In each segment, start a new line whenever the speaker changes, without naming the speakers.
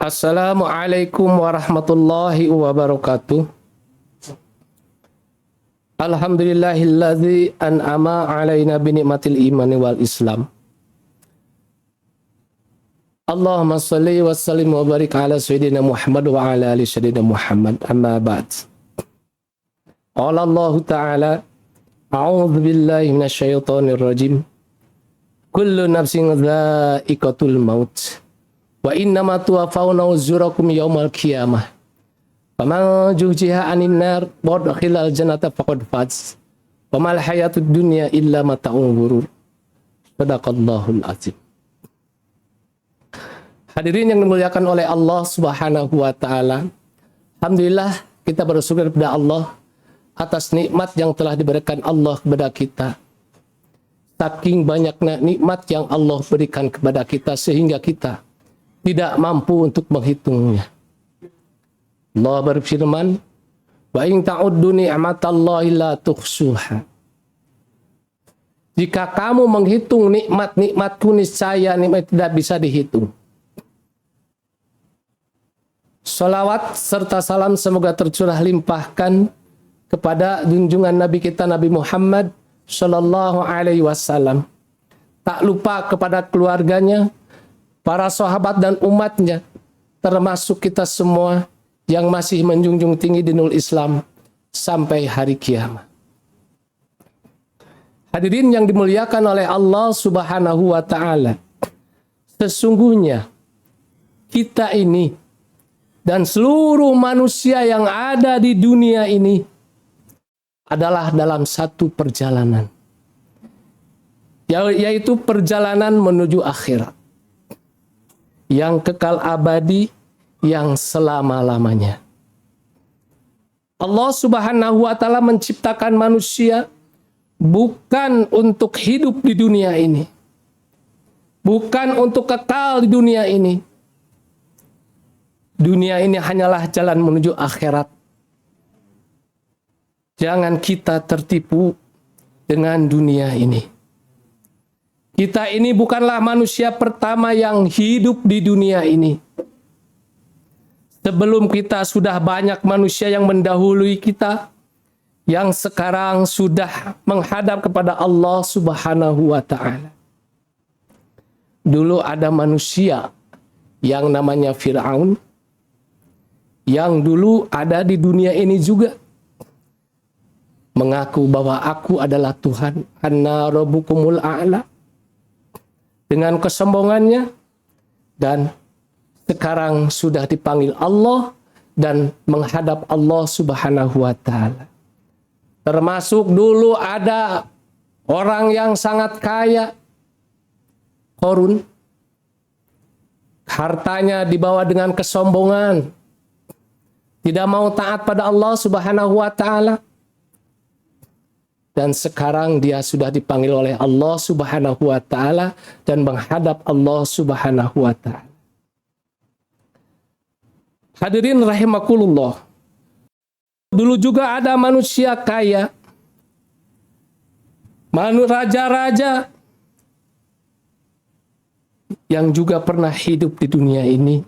Assalamualaikum warahmatullahi wabarakatuh. Alhamdulillahilladzi an'ama alaina binikmatil imani wal islam. Allahumma salli wa sallim wa barik ala sayyidina Muhammad wa ala ali sayyidina Muhammad, amma ba'd. Qala Allah Ta'ala, a'udzu billahi minasyaitonir rajim. Kullu nafsin dha'iqatul maut. Wa innama tuwaffawna ujurakum yaumal qiyamah. Faman zuhziha 'anil nar wa udkhilal jannata faqad faz. Wa mal hayatud dunya illa mata'ul ghurur. Shadaqallahul azim. Hadirin yang dimuliakan oleh Allah Subhanahu wa taala. Alhamdulillah kita bersyukur kepada Allah atas nikmat yang telah diberikan Allah kepada kita. Saking banyaknya nikmat yang Allah berikan kepada kita sehingga kita tidak mampu untuk menghitungnya. Allah berfirman, "Wa in ta'uddu ni'matallahi la tuhsuha." Jika kamu menghitung nikmat-nikmatku, niscaya nikmat tidak bisa dihitung. Salawat serta salam semoga tercurah limpahkan kepada junjungan Nabi kita Nabi Muhammad sallallahu alaihi wasallam. Tak lupa kepada keluarganya, para sahabat dan umatnya, termasuk kita semua yang masih menjunjung tinggi dinul Islam sampai hari kiamat. Hadirin yang dimuliakan oleh Allah Subhanahu wa taala. Sesungguhnya kita ini dan seluruh manusia yang ada di dunia ini adalah dalam satu perjalanan, yaitu perjalanan menuju akhirat yang kekal abadi, yang selama-lamanya. Allah Subhanahu wa taala menciptakan manusia bukan untuk hidup di dunia ini, bukan untuk kekal di dunia ini. Dunia ini hanyalah jalan menuju akhirat. Jangan kita tertipu dengan dunia ini. Kita ini bukanlah manusia pertama yang hidup di dunia ini. Sebelum kita sudah banyak manusia yang mendahului kita, yang sekarang sudah menghadap kepada Allah Subhanahu wa taala. Dulu ada manusia yang namanya Fir'aun, yang dulu ada di dunia ini juga, mengaku bahwa aku adalah Tuhan, ana rabbukumul a'la, dengan kesombongannya, dan sekarang sudah dipanggil Allah dan menghadap Allah Subhanahu wa taala. Termasuk dulu ada orang yang sangat kaya, Qarun, hartanya dibawa dengan kesombongan, tidak mau taat pada Allah Subhanahu wa taala. Dan sekarang dia sudah dipanggil oleh Allah Subhanahu wa taala dan menghadap Allah Subhanahu wa taala. Hadirin rahimakumullah. Dulu juga ada manusia kaya, raja-raja yang juga pernah hidup di dunia ini.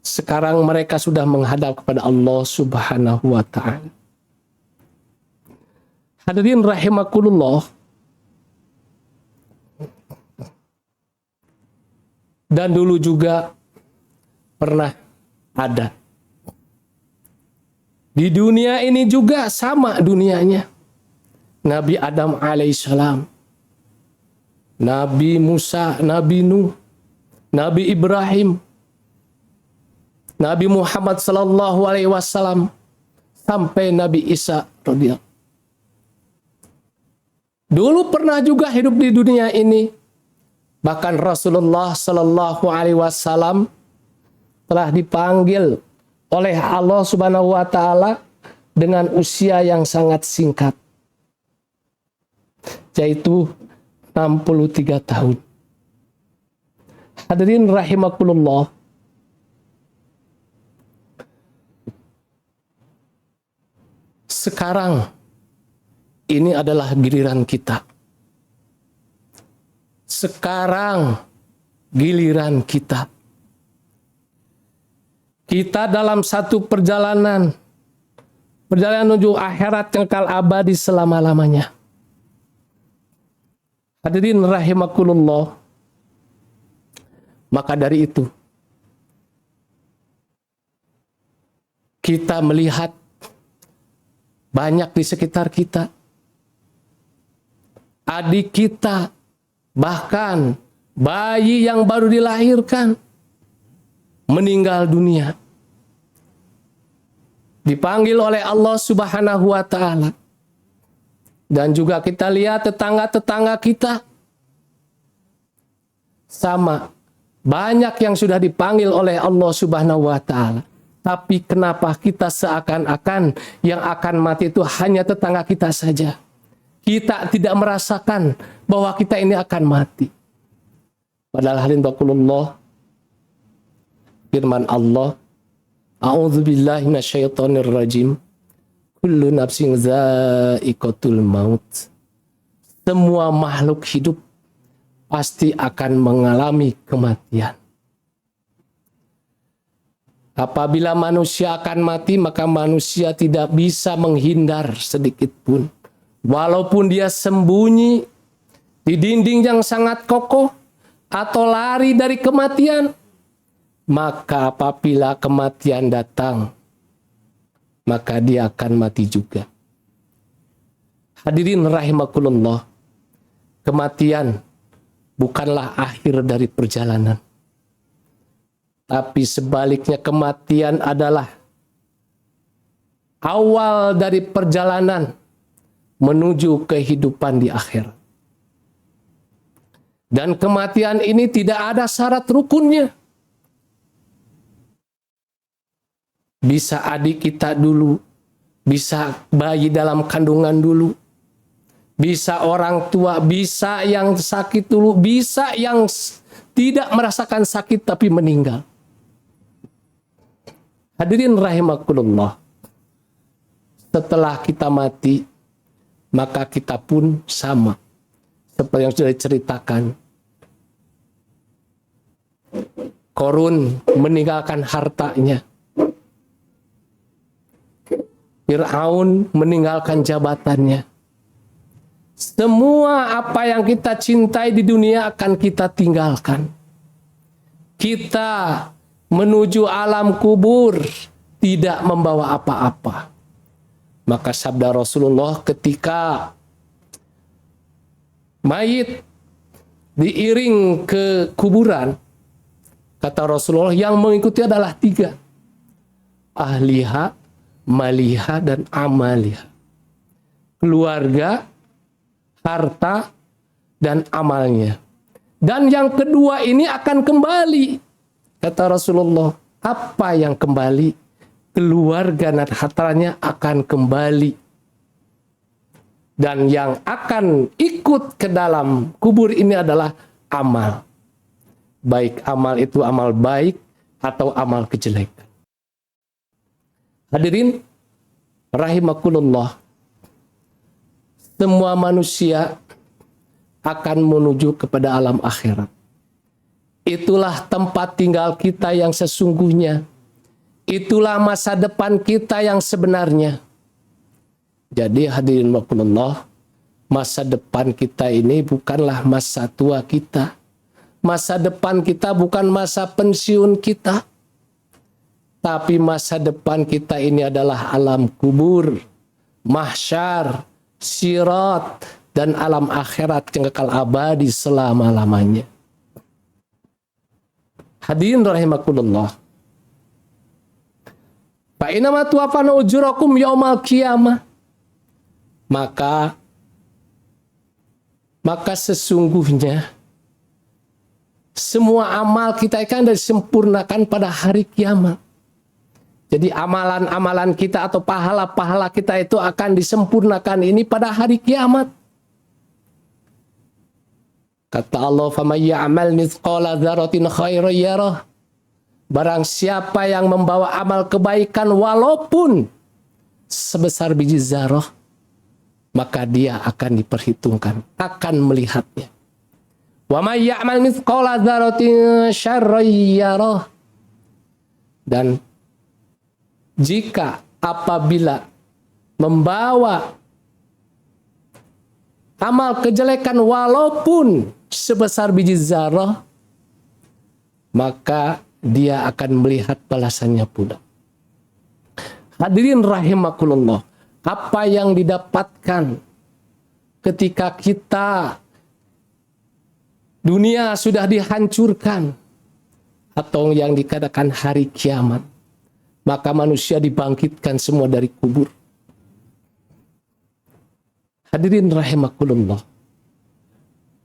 Sekarang mereka sudah menghadap kepada Allah Subhanahu wa taala. Hadirin rahimakumullah. Dan dulu juga pernah ada. Di dunia ini juga sama dunianya. Nabi Adam alaihissalam, Nabi Musa, Nabi Nuh, Nabi Ibrahim, Nabi Muhammad sallallahu alaihi wasallam, sampai Nabi Isa radhiyallahu. Dulu pernah juga hidup di dunia ini. Bahkan Rasulullah sallallahu alaihi wasallam telah dipanggil oleh Allah Subhanahu wa taala dengan usia yang sangat singkat, yaitu 63 tahun. Hadirin rahimakumullah. Sekarang ini adalah giliran kita. Sekarang giliran kita. Kita dalam satu perjalanan menuju akhirat yang kekal abadi selama-lamanya. Hadirin rahimakumullah. Maka dari itu, kita melihat banyak di sekitar kita, adik kita, bahkan bayi yang baru dilahirkan, meninggal dunia. Dipanggil oleh Allah Subhanahu wa Ta'ala. Dan juga kita lihat tetangga-tetangga kita, sama, banyak yang sudah dipanggil oleh Allah Subhanahu wa Ta'ala. Tapi kenapa kita seakan-akan yang akan mati itu hanya tetangga kita saja? Kita tidak merasakan bahwa kita ini akan mati. Padahal hadirin rahimakumullah, firman Allah, A'udzubillahi minasyaitonirrajim. Kullu nafsin za'iqatul maut. Semua makhluk hidup pasti akan mengalami kematian. Apabila manusia akan mati, maka manusia tidak bisa menghindar sedikit pun. Walaupun dia sembunyi di dinding yang sangat kokoh atau lari dari kematian, maka apabila kematian datang, maka dia akan mati juga. Hadirin rahimakumullah, kematian bukanlah akhir dari perjalanan. Tapi sebaliknya kematian adalah awal dari perjalanan menuju kehidupan di akhirat. Dan kematian ini tidak ada syarat rukunnya. Bisa adik kita dulu, bisa bayi dalam kandungan dulu, bisa orang tua, bisa yang sakit dulu, bisa yang tidak merasakan sakit tapi meninggal. Hadirin rahimakumullah, setelah kita mati, maka kita pun sama seperti yang sudah diceritakan. Korun meninggalkan hartanya, Fir'aun meninggalkan jabatannya. Semua apa yang kita cintai di dunia akan kita tinggalkan. Kita menuju alam kubur tidak membawa apa-apa. Maka sabda Rasulullah ketika mayit diiring ke kuburan, kata Rasulullah yang mengikuti adalah 3. Ahliha, maliha, dan amaliha. Keluarga, harta, dan amalnya. Dan yang kedua ini akan kembali. Kata Rasulullah, apa yang kembali? Keluarga dan hartanya akan kembali. Dan yang akan ikut ke dalam kubur ini adalah amal. Baik amal itu amal baik atau amal kejelekan. Hadirin rahimakumullah, semua manusia akan menuju kepada alam akhirat. Itulah tempat tinggal kita yang sesungguhnya. Itulah masa depan kita yang sebenarnya. Jadi hadirin rahimakumullah, masa depan kita ini bukanlah masa tua kita. Masa depan kita bukan masa pensiun kita. Tapi masa depan kita ini adalah alam kubur, mahsyar, sirat, dan alam akhirat yang kekal abadi selama-lamanya. Hadirin rahimakumullah, fa inama tuwafana ujurakum yaumal qiyamah. Maka sesungguhnya semua amal kita akan disempurnakan pada hari kiamat. Jadi amalan-amalan kita atau pahala-pahala kita itu akan disempurnakan ini pada hari kiamat. Kata Allah, "Faman ya'mal mithqala dzarratin khairan yarah." Barang siapa yang membawa amal kebaikan walaupun sebesar biji zarah, maka dia akan diperhitungkan, akan melihatnya. Wa may ya'mal mithqala dzarratin syarran yarah. Dan jika apabila membawa amal kejelekan walaupun sebesar biji zarah, maka dia akan melihat balasannya pula. Hadirin rahimakumullah, apa yang didapatkan ketika kita dunia sudah dihancurkan atau yang dikatakan hari kiamat, maka manusia dibangkitkan semua dari kubur. Hadirin rahimakumullah,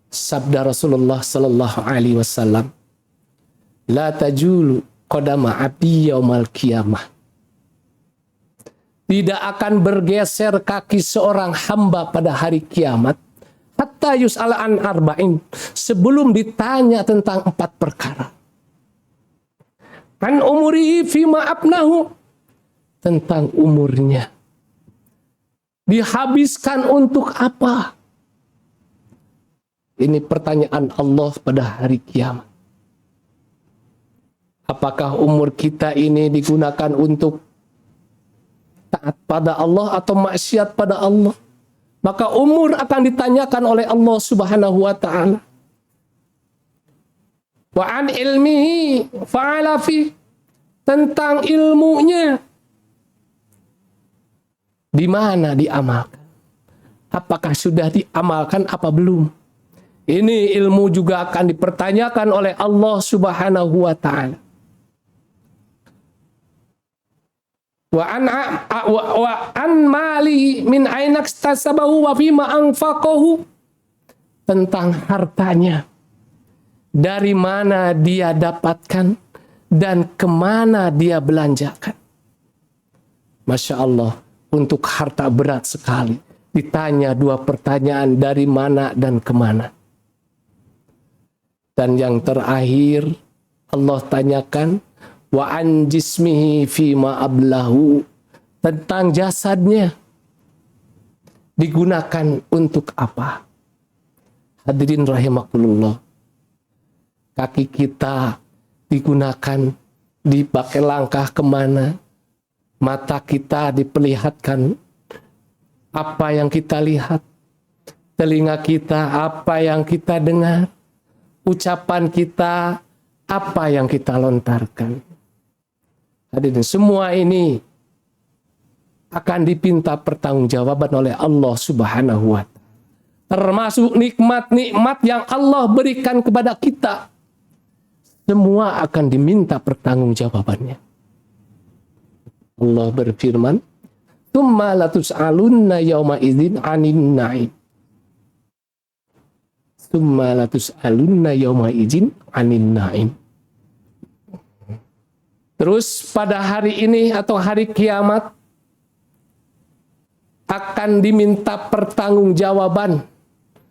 sabda Rasulullah sallallahu alaihi wasallam, la tajulu qadama abdi yaumal qiyamah. Tidak akan bergeser kaki seorang hamba pada hari kiamat hatta yus'ala an arba'in, sebelum ditanya tentang 4 perkara. An umurihi fima abnahu, tentang umurnya dihabiskan untuk apa? Ini pertanyaan Allah pada hari kiamat. Apakah umur kita ini digunakan untuk taat pada Allah atau maksiat pada Allah? Maka umur akan ditanyakan oleh Allah Subhanahu wa ta'ala. Wa an ilmihi fa'ala fi, tentang ilmunya di mana diamalkan. Apakah sudah diamalkan apa belum? Ini ilmu juga akan dipertanyakan oleh Allah Subhanahu wa ta'ala. Wa an mali min aina iktasabahu wa fima anfaqahu, tentang hartanya, dari mana dia dapatkan dan kemana dia belanjakan. Masya Allah, untuk harta berat sekali. Ditanya 2 pertanyaan, dari mana dan kemana. Dan yang terakhir Allah tanyakan, wa an jismihi fima ablahu, tentang jasadnya, digunakan untuk apa? Hadirin rahimakumullah, kaki kita digunakan dipakai langkah kemana? Mata kita diperlihatkan apa yang kita lihat, telinga kita apa yang kita dengar, ucapan kita apa yang kita lontarkan. Hadirin, semua ini akan dipinta pertanggungjawaban oleh Allah Subhanahu wa ta'ala. Termasuk nikmat-nikmat yang Allah berikan kepada kita. Semua akan diminta pertanggungjawabannya. Allah berfirman, "Tsumma latus'alunna yauma idzin 'anin na'im." Tsumma latus'alunna yauma idzin 'anin na'im. Terus pada hari ini atau hari kiamat akan diminta pertanggungjawaban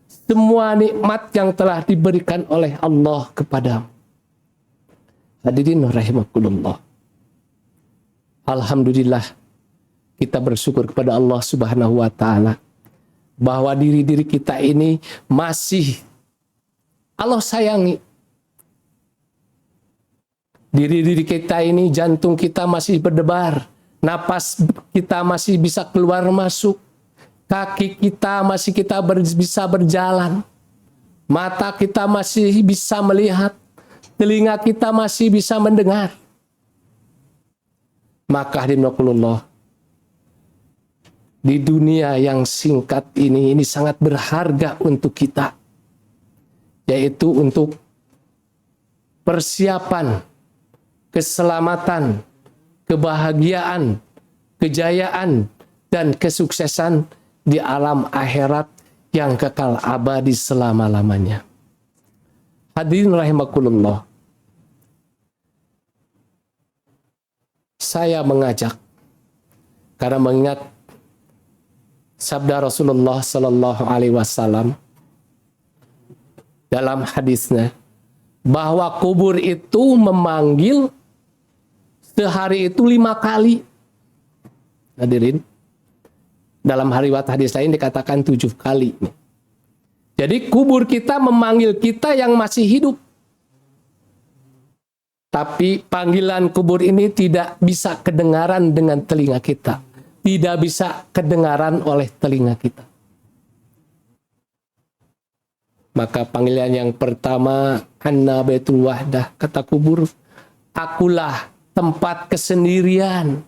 semua nikmat yang telah diberikan oleh Allah kepadamu. Hadirin rahimakumullah. Alhamdulillah, kita bersyukur kepada Allah Subhanahu wa ta'ala bahwa diri-diri kita ini masih Allah sayangi. Diri-diri kita ini, jantung kita masih berdebar, napas kita masih bisa keluar masuk, kaki kita masih bisa berjalan, mata kita masih bisa melihat, telinga kita masih bisa mendengar. Maka hadirinullah, di dunia yang singkat ini sangat berharga untuk kita, yaitu untuk persiapan keselamatan, kebahagiaan, kejayaan, dan kesuksesan di alam akhirat yang kekal abadi selama-lamanya. Hadirin rahimakumullah, saya mengajak karena mengingat sabda Rasulullah sallallahu alaihi wasallam dalam hadisnya bahwa kubur itu memanggil sehari itu 5 kali. Hadirin, dalam riwayat hadis lain dikatakan 7 kali. Jadi kubur kita memanggil kita yang masih hidup. Tapi panggilan kubur ini tidak bisa kedengaran dengan telinga kita. Tidak bisa kedengaran oleh telinga kita. Maka panggilan yang pertama, Anna Baitul Wahdah, kata kubur, akulah tempat kesendirian.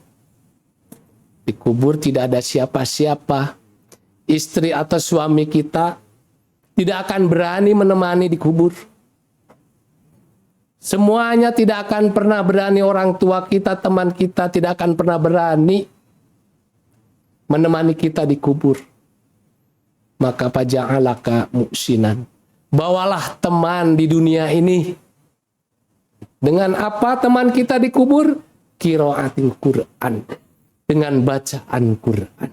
Di kubur tidak ada siapa-siapa. Istri atau suami kita tidak akan berani menemani di kubur. Semuanya tidak akan pernah berani, orang tua kita, teman kita tidak akan pernah berani menemani kita di kubur. Maka faja'alaka mu'sinan. Bawalah teman di dunia ini. Dengan apa teman kita di kubur? Qiraatil Quran. Dengan bacaan Quran.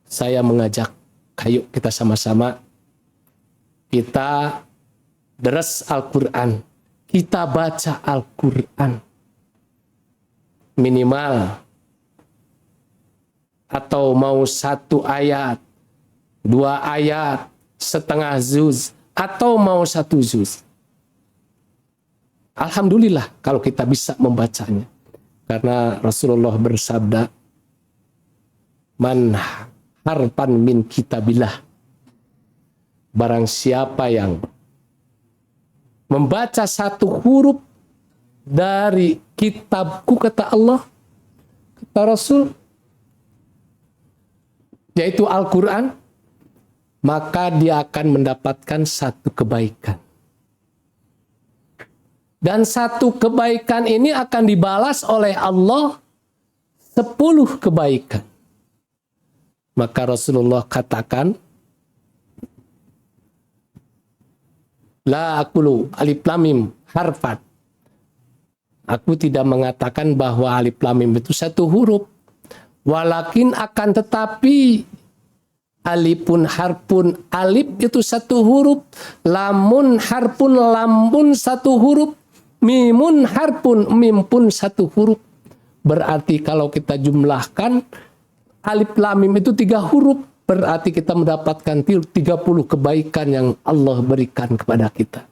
Saya mengajak, ayo kita sama-sama kita deres Al-Quran. Kita baca Al-Quran. Minimal. Atau mau 1 ayat, 2 ayat, setengah juz, atau mau 1 juz. Alhamdulillah kalau kita bisa membacanya. Karena Rasulullah bersabda, man harfan min kitabillah. Barang siapa yang membaca 1 huruf dari kitabku, kata Allah, kata Rasul, yaitu Al-Quran, maka dia akan mendapatkan 1 kebaikan. Dan 1 kebaikan ini akan dibalas oleh Allah 10 kebaikan. Maka Rasulullah katakan, la aqulu alif lam mim harfat. Aku tidak mengatakan bahwa alif lam mim itu 1 huruf. Walakin akan tetapi alifun harpun, alif itu 1 huruf, lamun harpun, lamun 1 huruf, mimun harpun, mim pun 1 huruf. Berarti kalau kita jumlahkan alif lam mim itu 3 huruf, berarti kita mendapatkan 30 kebaikan yang Allah berikan kepada kita.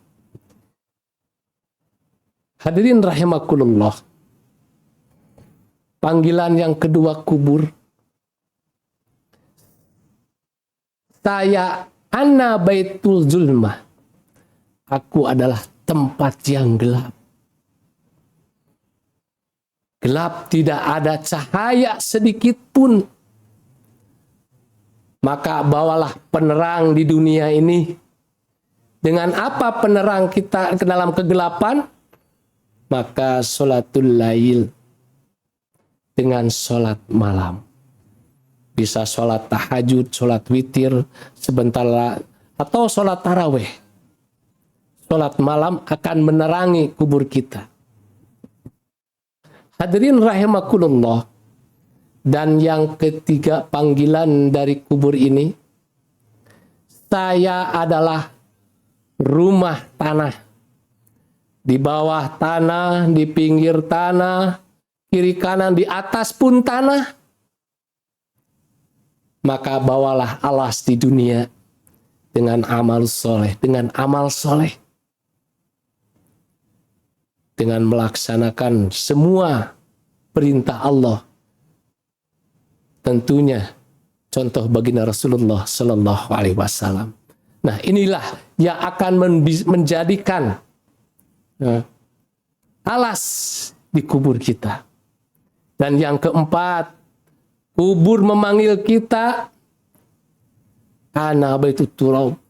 Hadirin rahimakumullah. Panggilan yang kedua kubur. Saya ana baitul zulmah. Aku adalah tempat yang gelap. Gelap, tidak ada cahaya sedikit pun. Maka bawalah penerang di dunia ini. Dengan apa penerang kita ke dalam kegelapan? Maka sholatul lail. Dengan sholat malam. Bisa sholat tahajud, sholat witir, sebentar atau sholat taraweh. Sholat malam akan menerangi kubur kita. Hadirin rahimakumullah. Dan yang ketiga panggilan dari kubur ini, saya adalah rumah tanah. Di bawah tanah, di pinggir tanah, kiri kanan, di atas pun tanah. Maka bawalah alas di dunia dengan amal soleh, dengan amal soleh. Dengan melaksanakan semua perintah Allah. Tentunya contoh baginda Rasulullah Sallallahu Alaihi Wasallam. Nah, inilah yang akan menjadikan alas di kubur kita. Dan yang keempat, kubur memanggil kita, ana baitul turab.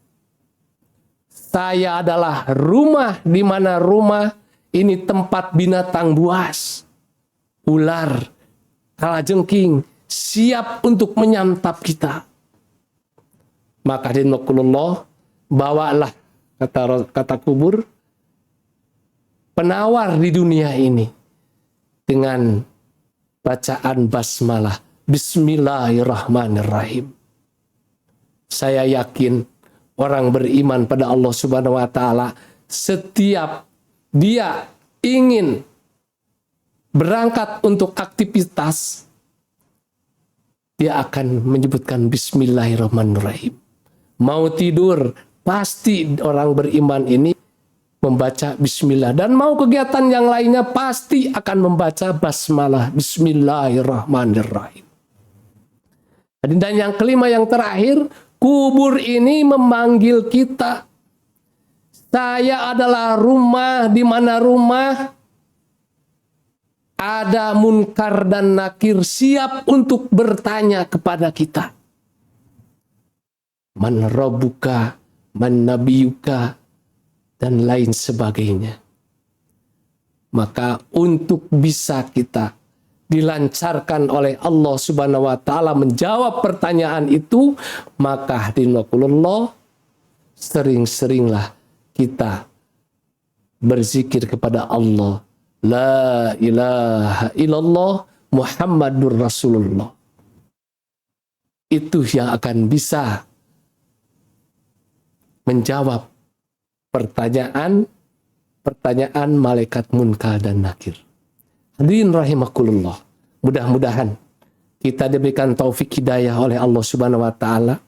Saya adalah rumah, di mana rumah ini tempat binatang buas, ular, kalajengking, siap untuk menyantap kita. Maka dinnakulullah, bawalah kata kubur penawar di dunia ini dengan bacaan basmalah, bismillahirrahmanirrahim. Saya yakin orang beriman pada Allah Subhanahu wa taala, setiap dia ingin berangkat untuk aktivitas, dia akan menyebutkan bismillahirrahmanirrahim. mau tidur, pasti orang beriman ini membaca bismillah. Dan mau kegiatan yang lainnya pasti akan membaca basmalah, bismillahirrahmanirrahim. Dan yang kelima, yang terakhir, kubur ini memanggil kita. Saya adalah rumah, di mana rumah ada munkar dan nakir siap untuk bertanya kepada kita. Man rabbuka, man nabiyuka, dan lain sebagainya. Maka untuk bisa kita dilancarkan oleh Allah Subhanahu wa taala menjawab pertanyaan itu, maka hadirinullah, sering-seringlah kita berzikir kepada Allah. La ilaha illallah Muhammadur Rasulullah. Itu yang akan bisa menjawab pertanyaan malaikat munkar dan nakir. Hadirin rahimakumullah. Mudah-mudahan kita diberikan taufik hidayah oleh Allah Subhanahu wa taala.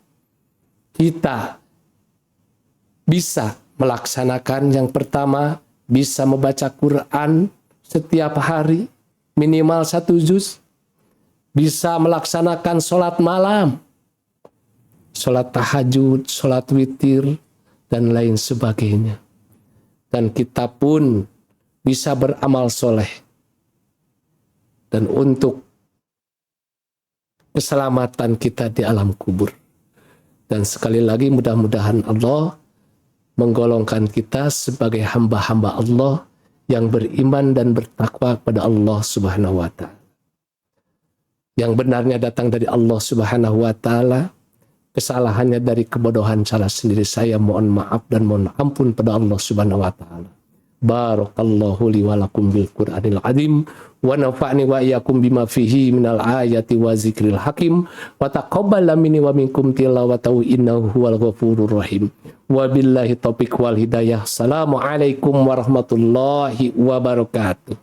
Kita bisa melaksanakan yang pertama, bisa membaca Quran setiap hari minimal 1 juz, bisa melaksanakan sholat malam, sholat tahajud, sholat witir, dan lain sebagainya. Dan kita pun bisa beramal soleh. Dan untuk keselamatan kita di alam kubur. Dan sekali lagi mudah-mudahan Allah menggolongkan kita sebagai hamba-hamba Allah yang beriman dan bertakwa kepada Allah Subhanahu wa taala. Yang benarnya datang dari Allah Subhanahu wa taala, kesalahannya dari kebodohan salah sendiri. Saya mohon maaf dan mohon ampun pada Allah Subhanahu wa taala. Barakallahu li wa lakum bil Qur'anil azim wa nafa'ni wa iyyakum bima fihi minal ayati wa zikril hakim wa taqabbal minni wa minkum tilawatahu innahu huwal ghafurur rahim. Wabillahi taufiq wal hidayah. Assalamualaikum warahmatullahi wabarakatuh.